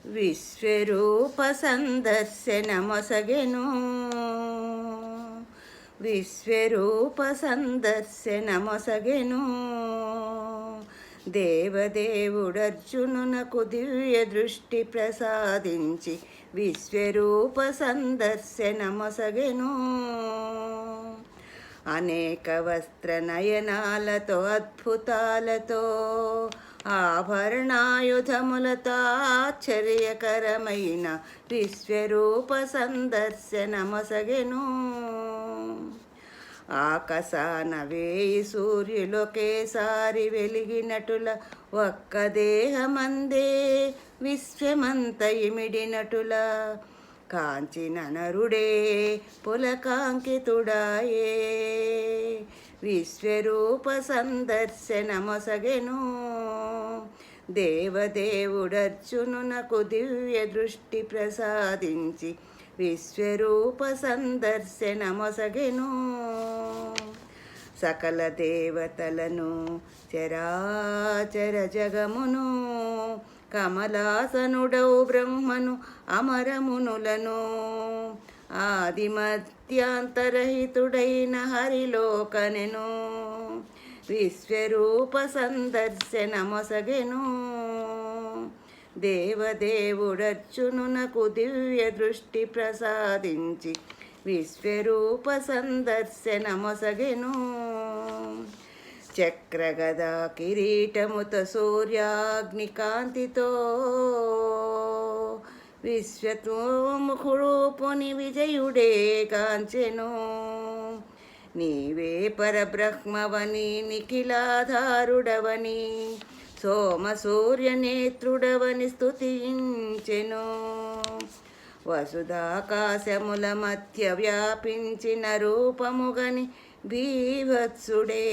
విశ్వరూప సందర్శనమొసగెను విశ్వరూప సందర్శనమొసగెను దేవదేవుడర్జునునకు దివ్య దృష్టి ప్రసాదించి విశ్వరూప సందర్శనమొసగెను అనేక వస్త్ర నయనాలతో అద్భుతాలతో ఆభరణాయుధములతో ఆశ్చర్యకరమైన విశ్వరూప సందర్శనమొసగెను ఆకాశాన వేయి సూర్యులొకేసారి వెలిగినటుల ఒక్క దేహమందే విశ్వమంత ఇమిడినటుల కాంచిన నరుడే పులకాంకితుడాయే విశ్వరూప సందర్శనమొసగెను దేవదేవుడర్జునునకు దివ్య దృష్టి ప్రసాదించి విశ్వరూప సందర్శనమొసగెను సకల దేవతలను చరాచర జగమును కమలాసనుడౌ బ్రహ్మను అమరమునులను ఆదిమధ్యాంతరహితుడైన హరిలోకనెను విశ్వరూప సందర్శనమొసగెను దేవదేవుడర్జునునకు దివ్య దృష్టి ప్రసాదించి విశ్వరూప సందర్శనమొసగెను చక్రగదా కిరీటముతో సూర్యాగ్నికాంతితో విశ్వతోముఖుడూపుని విజయుడే కాంచెను నీవే పరబ్రహ్మవని నిఖిలాధారుడవని సోమ సూర్యనేత్రుడవని స్తుతించెను వసుధాకాశముల మధ్య వ్యాపించిన రూపముగని భీభత్సుడే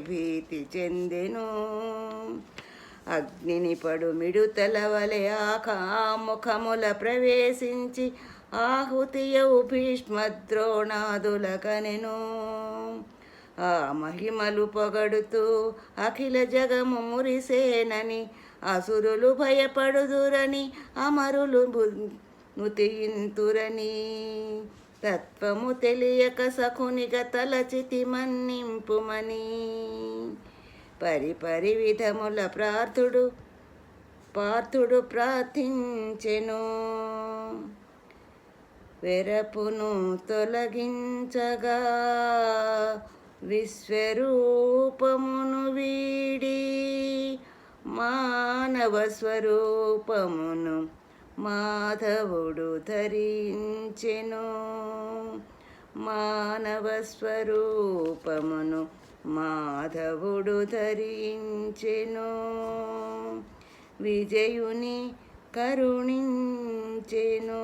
భీతి చెందెను అగ్నిని పడు మిడుతల వలె ఆకాముఖముల ప్రవేశించి ఆహుతియౌ భీష్మద్రోణాదుల కనెను ఆ మహిమలు పొగడుతూ అఖిల జగము మురిసేనని అసురులు భయపడుదురని అమరులు నుతియింతురని తత్వము తెలియక సఖునిగ తలచితి మన్నింపుమని పరిపరి విధముల పార్థుడు ప్రార్థించెను వెరపును తొలగించగా విశ్వరూపమును వీడి మానవ స్వరూపమును మాధవుడు ధరించెను మానవ స్వరూపమును మాధవుడు ధరించెను విజయుని కరుణించెను.